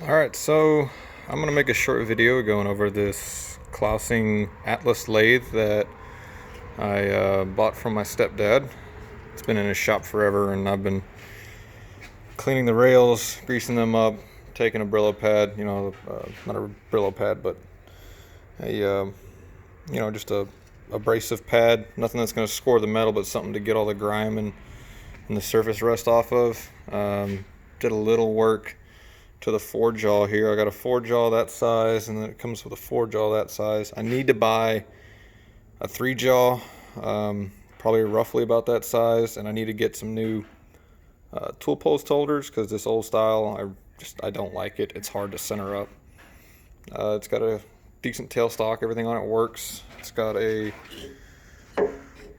Alright, so I'm going to make a short video going over this Klausing Atlas lathe that I bought from my stepdad. It's been in his shop forever, and I've been cleaning the rails, greasing them up, taking a Brillo pad, not a Brillo pad, but just a abrasive pad. Nothing that's going to score the metal, but something to get all the grime and the surface rust off of. Did a little work to the 4-jaw here. I got a 4-jaw that size, and then it comes with a 4-jaw that size. I need to buy a 3-jaw, probably roughly about that size, and I need to get some new tool post holders because this old style, I don't like it. It's hard to center up. It's got a decent tailstock. Everything on it works. It's got it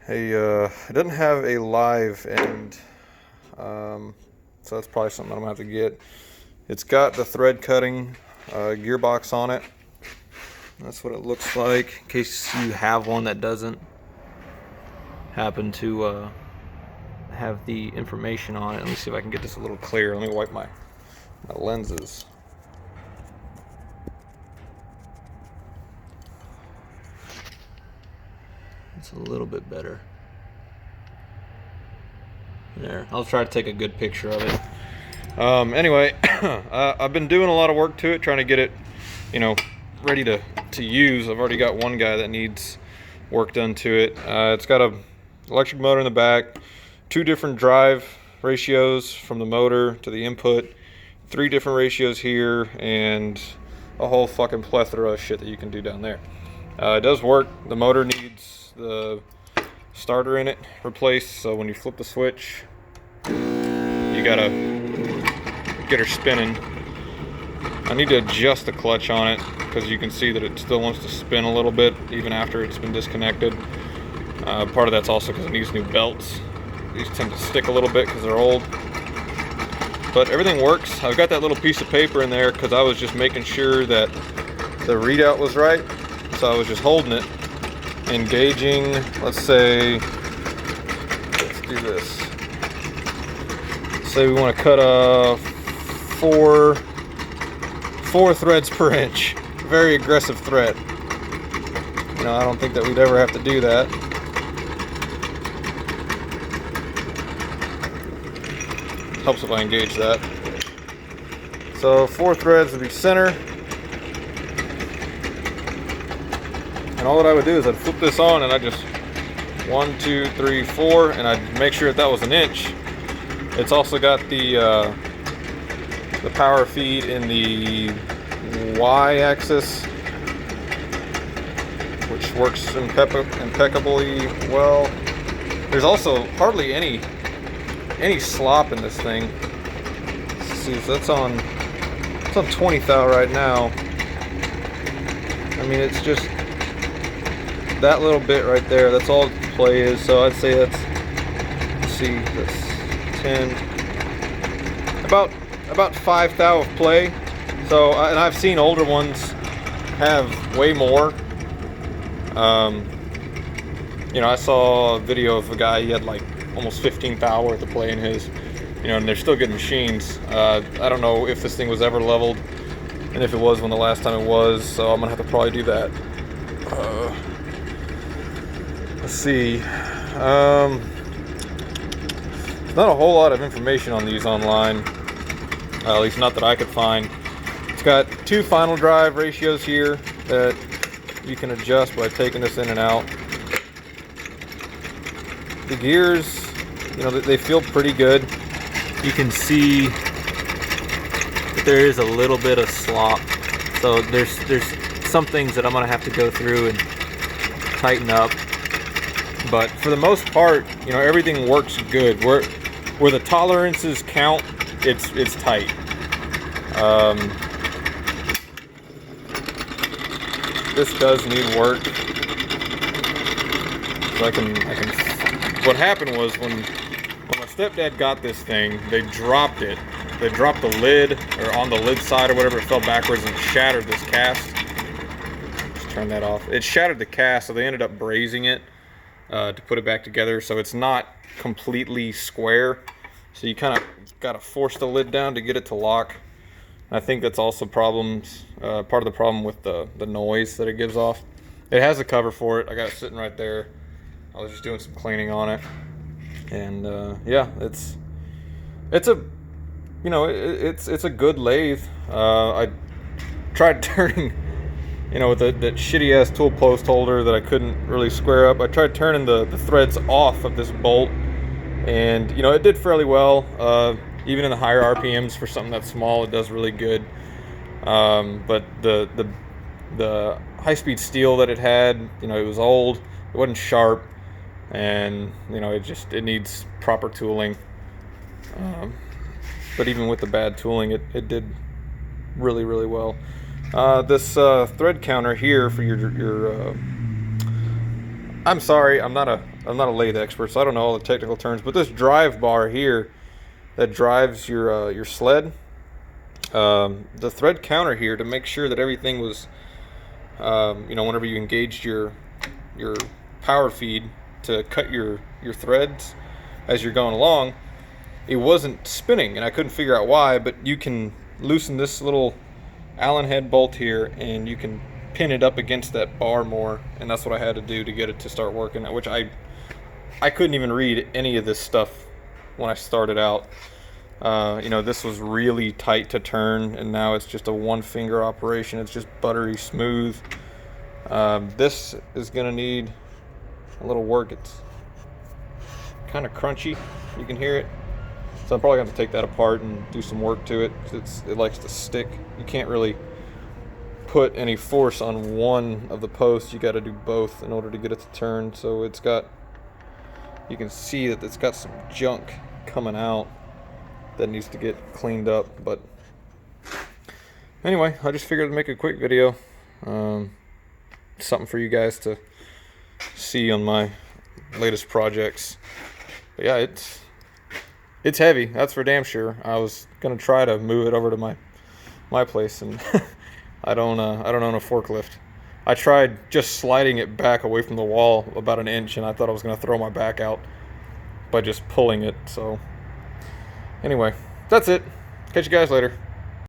doesn't have a live end, so that's probably something I'm gonna have to get. It's got the thread cutting gearbox on it. That's what it looks like, in case you have one that doesn't happen to have the information on it. Let me see if I can get this a little clearer. Let me wipe my lenses. It's a little bit better. There, I'll try to take a good picture of it. Anyway, I've been doing a lot of work to it, trying to get it, ready to use. I've already got one guy that needs work done to it. It's got a electric motor in the back, 2 different drive ratios from the motor to the input, 3 different ratios here, and a whole fucking plethora of shit that you can do down there. It does work. The motor needs the starter in it replaced, so when you flip the switch, you gotta get her spinning. I need to adjust the clutch on it because you can see that it still wants to spin a little bit even after it's been disconnected. Part of that's also because it needs new belts. These tend to stick a little bit because they're old, but everything works. I've got that little piece of paper in there because I was just making sure that the readout was right, so I was just holding it, engaging. Let's do this. Say we want to cut a 4 threads per inch. Very aggressive thread. I don't think that we'd ever have to do that. Helps if I engage that. So 4 threads would be center. And all that I would do is I'd flip this on and I just 1, 2, 3, 4, and I'd make sure that was an inch. It's also got the power feed in the Y-axis, which works impeccably well. There's also hardly any slop in this thing. Let's see, so it's on 20 thou right now. I mean, it's just that little bit right there. That's all the play is. So I'd say that's, let's see, that's 10, about 5 thou of play. So, and I've seen older ones have way more. I saw a video of a guy, he had like almost 15 thou worth of play in his, and they're still good machines. I don't know if this thing was ever leveled, and if it was, when the last time it was, so I'm gonna have to probably do that. Let's see. Not a whole lot of information on these online, at least not that I could find. It's got 2 final drive ratios here that you can adjust by taking this in and out. The gears, they feel pretty good. You can see that there is a little bit of slop, so there's some things that I'm gonna have to go through and tighten up. But for the most part, everything works good. Where the tolerances count, it's tight. This does need work. So I can. What happened was when my stepdad got this thing, they dropped it. They dropped the lid, or on the lid side or whatever. It fell backwards and shattered this cast. Just turn that off. It shattered the cast, so they ended up brazing it to put it back together. So it's not completely square. So you kind of got to force the lid down to get it to lock. I think that's also part of the problem with the noise that it gives off. It has a cover for it. I got it sitting right there. I was just doing some cleaning on it, and yeah, it's a it's a good lathe. I tried turning, with that shitty ass tool post holder that I couldn't really square up. I tried turning the threads off of this bolt, and it did fairly well. Even in the higher RPMs for something that's small, it does really good. But the high-speed steel that it had, it was old, it wasn't sharp, and it needs proper tooling. But even with the bad tooling, it did really, really well. This thread counter here for your I'm sorry, I'm not a lathe expert, so I don't know all the technical terms, but this drive bar here that drives your sled, the thread counter here, to make sure that everything was, whenever you engaged your power feed to cut your threads as you're going along, it wasn't spinning, and I couldn't figure out why. But you can loosen this little Allen head bolt here, and you can pin it up against that bar more, and that's what I had to do to get it to start working, which I couldn't even read any of this stuff when I started out. This was really tight to turn, and now it's just a one finger operation. It's just buttery smooth. This is gonna need a little work. It's kind of crunchy, you can hear it, so I'm probably gonna have to take that apart and do some work to it, because it likes to stick. You can't really put any force on one of the posts. You got to do both in order to get it to turn. So you can see that it's got some junk coming out that needs to get cleaned up. But anyway, I just figured I'd make a quick video, something for you guys to see on my latest projects. But yeah, it's heavy, that's for damn sure. I was gonna try to move it over to my place, and I don't own a forklift. I tried just sliding it back away from the wall about an inch, and I thought I was gonna throw my back out by just pulling it. So anyway, that's it. Catch you guys later.